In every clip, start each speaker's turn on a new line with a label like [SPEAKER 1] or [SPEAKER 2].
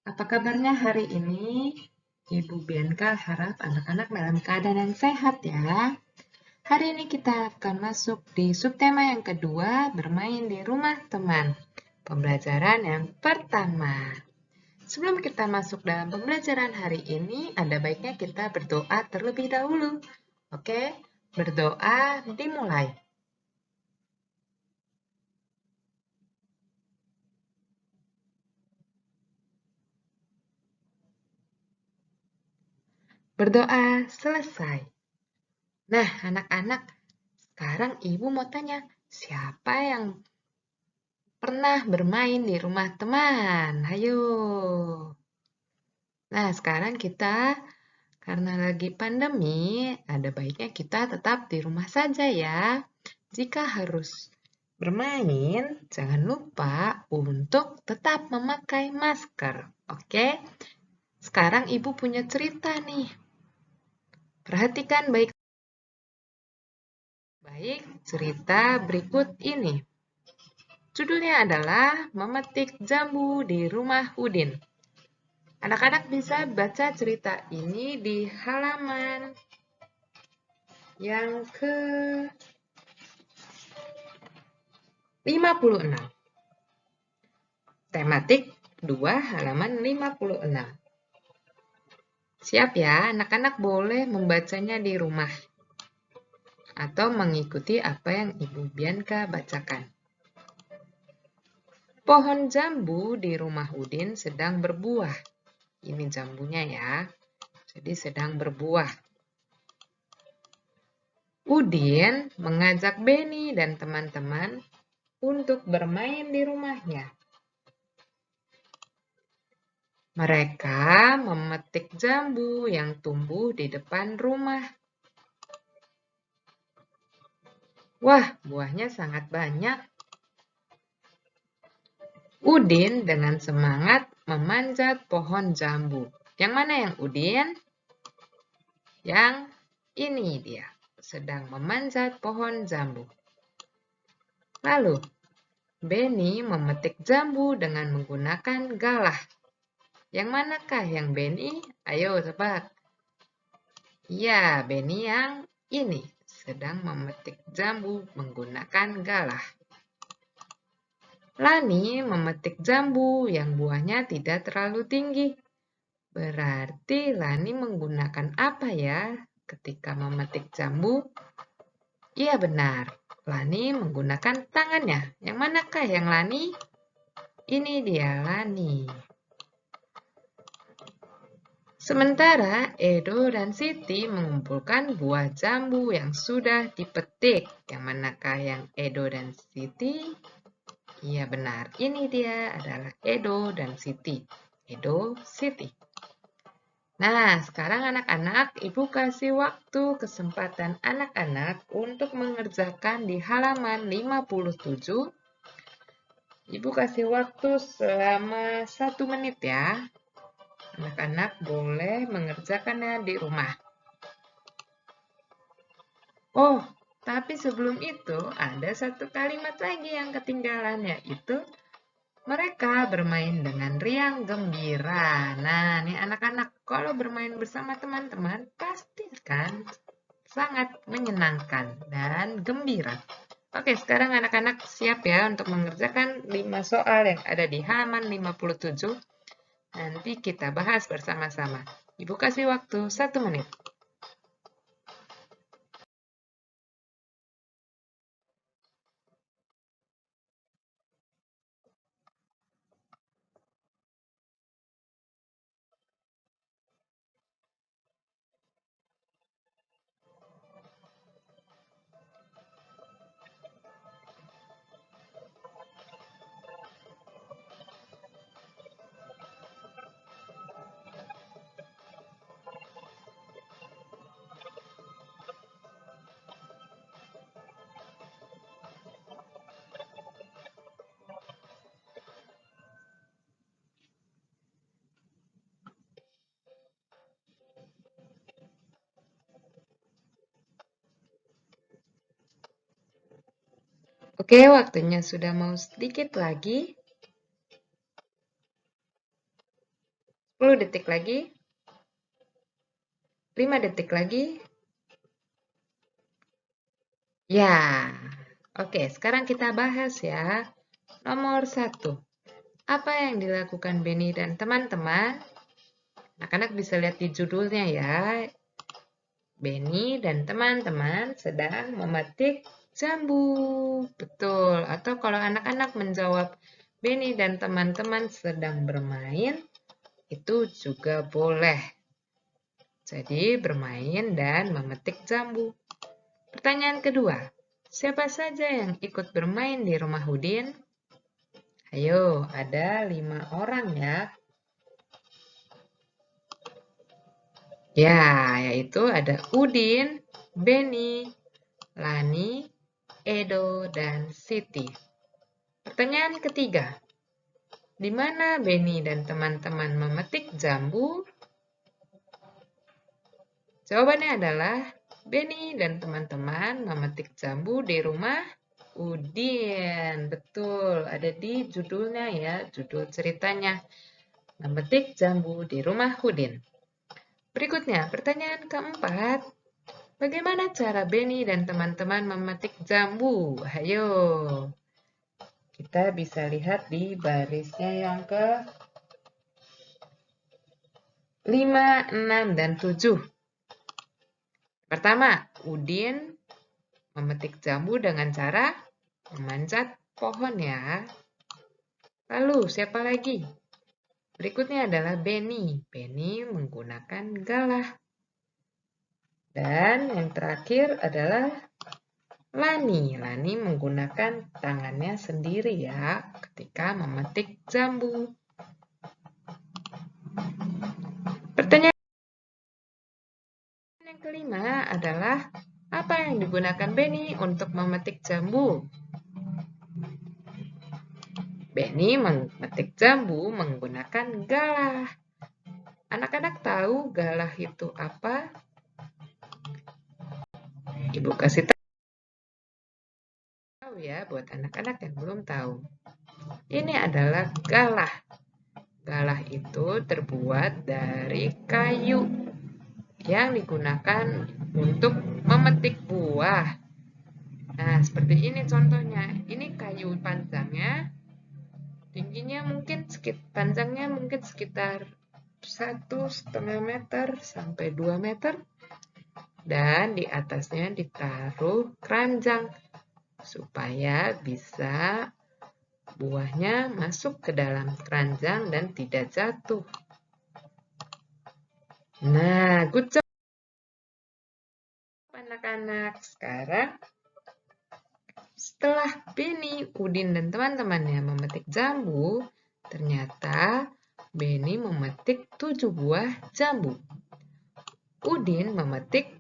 [SPEAKER 1] Apa kabarnya hari ini? Ibu Bianca harap anak-anak dalam keadaan yang sehat ya. Hari ini kita akan masuk di subtema yang kedua, bermain di rumah teman. Pembelajaran yang pertama. Sebelum kita masuk dalam pembelajaran hari ini, ada baiknya kita berdoa terlebih dahulu. Oke, berdoa dimulai. Berdoa selesai. Nah, anak-anak, sekarang ibu mau tanya, siapa yang pernah bermain di rumah teman? Ayo. Nah, sekarang kita karena lagi pandemi, ada baiknya kita tetap di rumah saja ya. Jika harus bermain, jangan lupa untuk tetap memakai masker. Oke? Sekarang ibu punya cerita nih. Perhatikan baik-baik cerita berikut ini. Judulnya adalah Memetik Jambu di Rumah Udin. Anak-anak bisa baca cerita ini di halaman yang ke-56. Tematik 2 halaman 56. Siap ya, anak-anak boleh membacanya di rumah atau mengikuti apa yang Ibu Bianca bacakan. Pohon jambu di rumah Udin sedang berbuah. Ini jambunya ya, jadi sedang berbuah. Udin mengajak Benny dan teman-teman untuk bermain di rumahnya. Mereka memetik jambu yang tumbuh di depan rumah. Wah, buahnya sangat banyak. Udin dengan semangat memanjat pohon jambu. Yang mana yang Udin? Yang ini dia, sedang memanjat pohon jambu. Lalu, Benny memetik jambu dengan menggunakan galah. Yang manakah yang Benny? Ayo tebak. Ya, Benny yang ini sedang memetik jambu menggunakan galah. Lani memetik jambu yang buahnya tidak terlalu tinggi. Berarti Lani menggunakan apa ya ketika memetik jambu? Iya benar, Lani menggunakan tangannya. Yang manakah yang Lani? Ini dia Lani. Sementara Edo dan Siti mengumpulkan buah jambu yang sudah dipetik. Yang manakah yang Edo dan Siti? Iya benar, ini dia adalah Edo dan Siti. Edo, Siti. Nah, sekarang anak-anak, Ibu kasih waktu kesempatan anak-anak untuk mengerjakan di halaman 57. Ibu kasih waktu selama 1 menit ya. Anak-anak boleh mengerjakannya di rumah. Oh, tapi sebelum itu ada satu kalimat lagi yang ketinggalan, yaitu mereka bermain dengan riang gembira. Nah, nih anak-anak, kalau bermain bersama teman-teman, pasti kan sangat menyenangkan dan gembira. Oke, sekarang anak-anak siap ya untuk mengerjakan 5 soal yang ada di halaman 57. Nanti kita bahas bersama-sama. Ibu kasih waktu 1 menit. Oke, waktunya sudah mau sedikit lagi. 10 detik lagi. 5 detik lagi. Ya, oke, sekarang kita bahas ya. Nomor 1. Apa yang dilakukan Benny dan teman-teman? Anak-anak bisa lihat di judulnya ya. Benny dan teman-teman sedang memetik jambu. Betul. Atau kalau anak-anak menjawab Benny dan teman-teman sedang bermain, itu juga boleh. Jadi bermain dan memetik jambu. Pertanyaan kedua, siapa saja yang ikut bermain di rumah Udin? Ayo, ada 5 orang ya. Ya, yaitu ada Udin, Benny, Lani, Edo, dan Siti. Pertanyaan ketiga, di mana Benny dan teman-teman memetik jambu? Jawabannya adalah Benny dan teman-teman memetik jambu di rumah Udin. Betul, ada di judulnya ya, judul ceritanya. Memetik jambu di rumah Udin. Berikutnya, pertanyaan keempat. Bagaimana cara Benny dan teman-teman memetik jambu? Ayo, kita bisa lihat di barisnya yang ke 5, 6, dan 7. Pertama, Udin memetik jambu dengan cara memanjat pohon ya. Lalu, siapa lagi? Berikutnya adalah Benny. Benny menggunakan galah. Dan yang terakhir adalah Lani. Lani menggunakan tangannya sendiri ya ketika memetik jambu. Pertanyaan yang kelima adalah apa yang digunakan Benny untuk memetik jambu? Benny memetik jambu menggunakan galah. Anak-anak tahu galah itu apa? Ibu kasih tahu ya buat anak-anak yang belum tahu. Ini adalah galah. Galah itu terbuat dari kayu yang digunakan untuk memetik buah. Nah, seperti ini contohnya. Ini kayu panjangnya, panjangnya mungkin sekitar 1,5 meter sampai 2 meter. Dan di atasnya ditaruh keranjang supaya bisa buahnya masuk ke dalam keranjang dan tidak jatuh. Nah, good job anak-anak. Sekarang setelah Benny, Udin, dan teman-temannya memetik jambu, ternyata Benny memetik 7 buah jambu. Udin memetik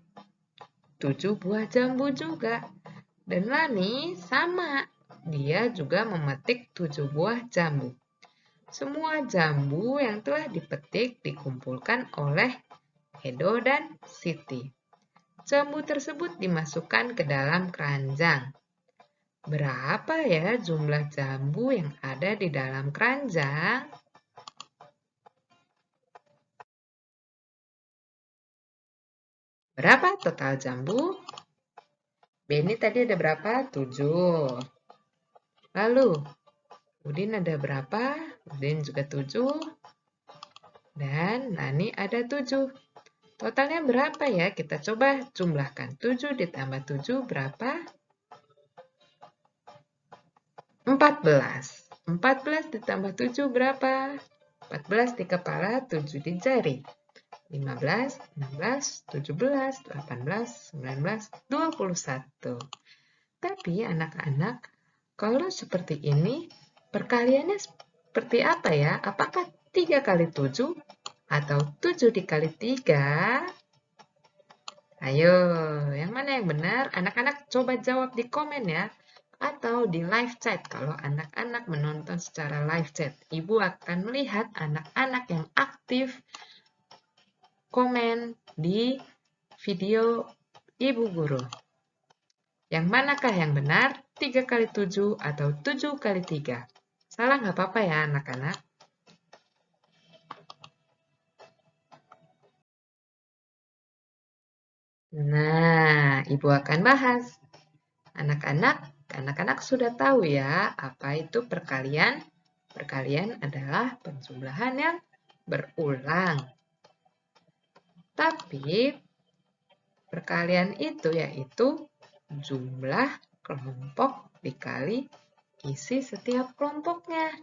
[SPEAKER 1] 7 buah jambu juga. Dan Lani sama, dia juga memetik 7 buah jambu. Semua jambu yang telah dipetik dikumpulkan oleh Edo dan Siti. Jambu tersebut dimasukkan ke dalam keranjang. Berapa ya jumlah jambu yang ada di dalam keranjang? Berapa total jambu? Benny tadi ada berapa? 7. Lalu, Udin ada berapa? Udin juga 7. Dan Nani ada 7. Totalnya berapa ya? Kita coba jumlahkan. 7 ditambah 7 berapa? 14. 14 ditambah 7 berapa? 14 di kepala, 7 di jari. 15, 16, 17, 18, 19, 21. Tapi anak-anak, kalau seperti ini, perkaliannya seperti apa ya? Apakah 3 kali 7 atau 7 dikali 3? Ayo, yang mana yang benar? Anak-anak coba jawab di komen ya. Atau di live chat. Kalau anak-anak menonton secara live chat, Ibu akan melihat anak-anak yang aktif komen di video Ibu Guru. Yang manakah yang benar? 3 kali 7 atau 7 kali 3? Salah nggak apa-apa ya anak-anak? Ibu akan bahas. Anak-anak sudah tahu ya apa itu perkalian. Perkalian adalah penjumlahan yang berulang. Tapi perkalian itu yaitu jumlah kelompok dikali isi setiap kelompoknya.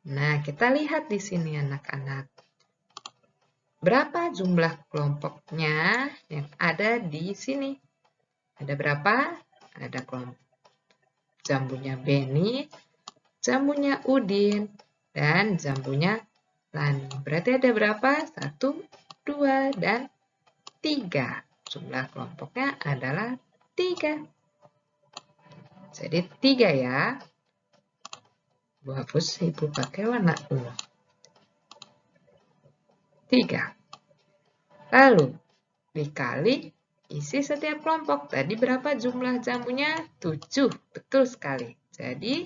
[SPEAKER 1] Nah, kita lihat di sini anak-anak. Berapa jumlah kelompoknya yang ada di sini? Ada berapa? Ada kelompok jambunya Beni, jambunya Udin, dan jambunya Lani. Berarti ada berapa? 1, 2, dan 3. Jumlah kelompoknya adalah 3. Jadi 3 ya. Ibu hapus, Ibu pakai warna ungu. 3. Lalu dikali isi setiap kelompok. Tadi berapa jumlah jambunya? 7. Betul sekali. Jadi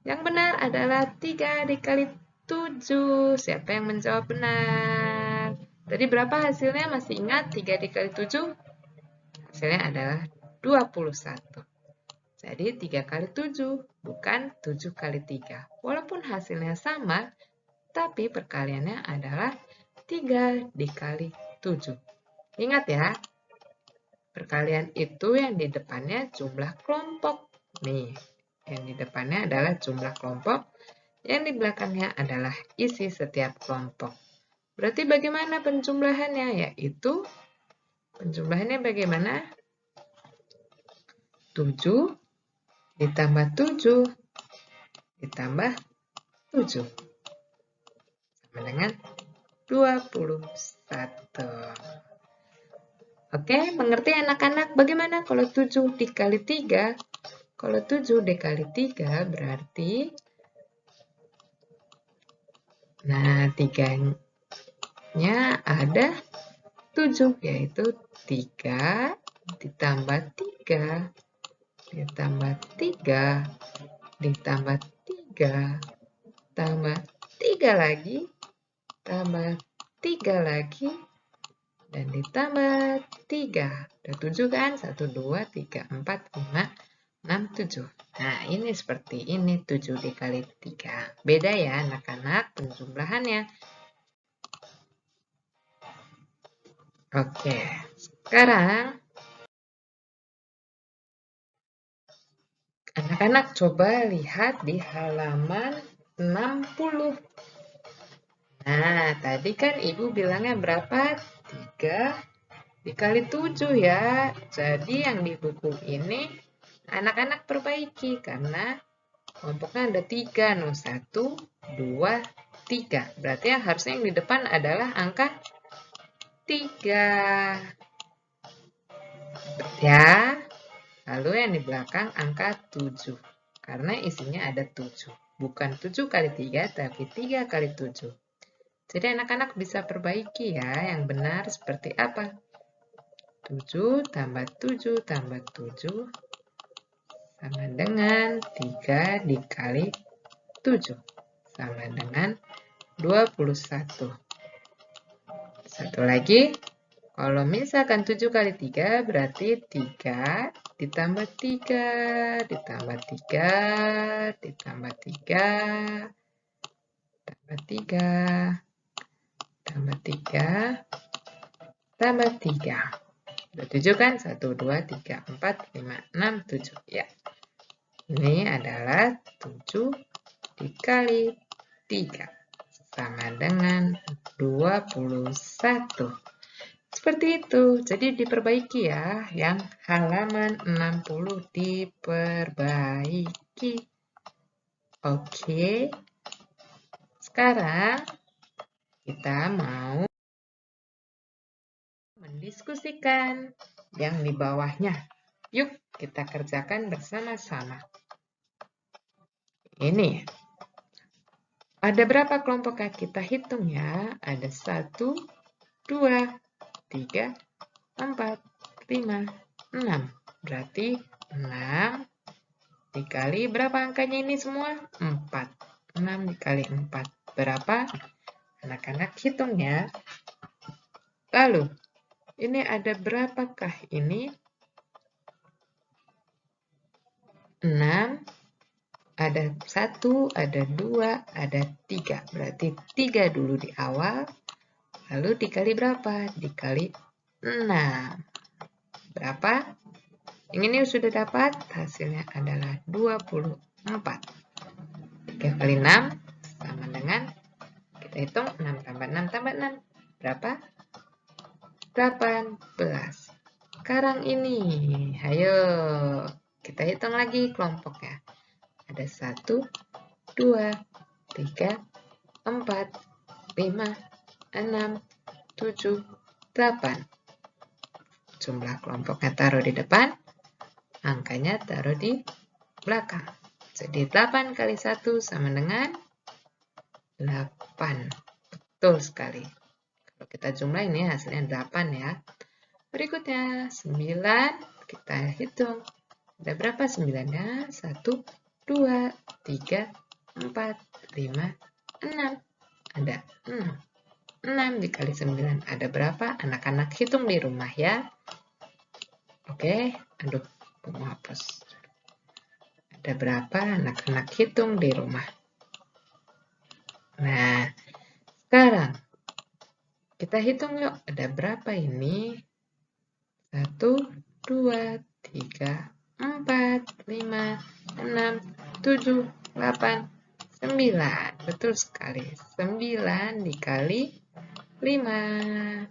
[SPEAKER 1] yang benar adalah 3 dikali 7. Siapa yang menjawab benar? Tadi berapa hasilnya? Masih ingat 3 dikali 7? Hasilnya adalah 21. Jadi 3 kali 7, bukan 7 kali 3. Walaupun hasilnya sama, tapi perkaliannya adalah 3 dikali 7. Ingat ya, perkalian itu yang di depannya jumlah kelompok. Nih, yang di depannya adalah jumlah kelompok, yang di belakangnya adalah isi setiap kelompok. Berarti bagaimana penjumlahannya? Yaitu, penjumlahannya bagaimana? 7 ditambah 7 ditambah 7 sama dengan 21. Oke, mengerti anak-anak? Bagaimana kalau 7 dikali 3? Kalau 7 dikali 3 berarti, nah 3-nya ada 7, yaitu 3 ditambah 3 ditambah 3 ditambah 3 tambah 3 lagi tambah 3 lagi dan ditambah 3. Udah 7 kan? 1, 2, 3, 4, 5, 6, 7. Nah, ini seperti ini 7 dikali 3. Beda ya anak-anak penjumlahannya. Oke, sekarang anak-anak coba lihat di halaman 60. Nah, tadi kan Ibu bilangnya berapa? 3 dikali 7 ya. Jadi yang di buku ini anak-anak perbaiki karena kelompoknya ada 3. 1, 2, 3. Berarti yang harusnya yang di depan adalah angka 3. Ya. Lalu yang di belakang angka 7. Karena isinya ada 7. Bukan 7 kali 3, tapi 3 kali 7. Jadi anak-anak bisa perbaiki ya, yang benar seperti apa. 7 tambah 7 tambah 7 sama dengan 3 dikali 7. Sama dengan 21. Satu lagi, kalau misalkan 7 kali 3 berarti 3 ditambah 3 ditambah 3 ditambah 3 tambah 3 tambah 3 tambah 3. Udah 7 kan? 1, 2, 3, 4, 5, 6, 7. Ya. Ini adalah 7 dikali 3. Sama dengan 21. Seperti itu. Jadi diperbaiki ya. Yang halaman 60 diperbaiki. Oke. Sekarang kita mau mendiskusikan yang di bawahnya. Yuk kita kerjakan bersama-sama. Ini. Ada berapa kelompok yang kita hitung ya? Ada 1, 2, 3, 4, 5, 6. Berarti 6 dikali berapa angkanya ini semua? 4. 6 dikali 4. Berapa? Anak-anak hitung ya. Lalu, Ini ada berapakah ini? 6, ada 1, ada 2, ada 3. Berarti 3 dulu di awal, lalu dikali berapa? Dikali 6. Berapa? Yang ini sudah dapat, hasilnya adalah 24. 3 kali 6 sama dengan, kita hitung 6 tambah 6 tambah 6. Berapa? 18. Sekarang ini, ayo kita hitung lagi kelompoknya. Ada 1, 2, 3, 4, 5, 6, 7, 8. Jumlah kelompoknya taruh di depan, angkanya taruh di belakang. Jadi 8 kali 1 sama dengan 8. Betul sekali. Kalau kita jumlah ini hasilnya 8 ya. Berikutnya 9, kita hitung. Ada berapa 9-nya? 1, 2, 3, 4, 5, 6. Ada 6. 6 dikali 9 ada berapa? Anak-anak hitung di rumah ya. Oke, aduh, mau hapus. Ada berapa anak-anak hitung di rumah? Nah, sekarang kita hitung yuk. Ada berapa ini? 1, 2, 3, 4, 5, 6, 7, 8, 9. Betul sekali. 9 dikali 5.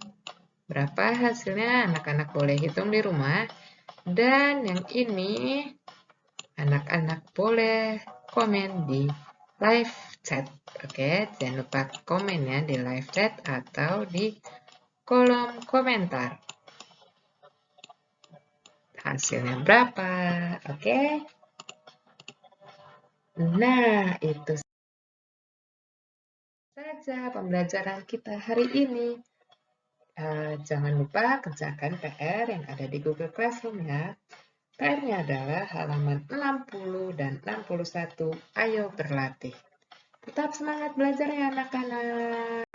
[SPEAKER 1] Berapa hasilnya? Anak-anak boleh hitung di rumah. Dan yang ini, anak-anak boleh komen di live chat. Oke, jangan lupa komen ya di live chat atau di kolom komentar. Hasilnya berapa? Oke. Nah, itu saja pembelajaran kita hari ini. Jangan lupa kerjakan PR yang ada di Google Classroom ya. PR-nya adalah halaman 60 dan 61. Ayo berlatih. Tetap semangat belajar ya anak-anak.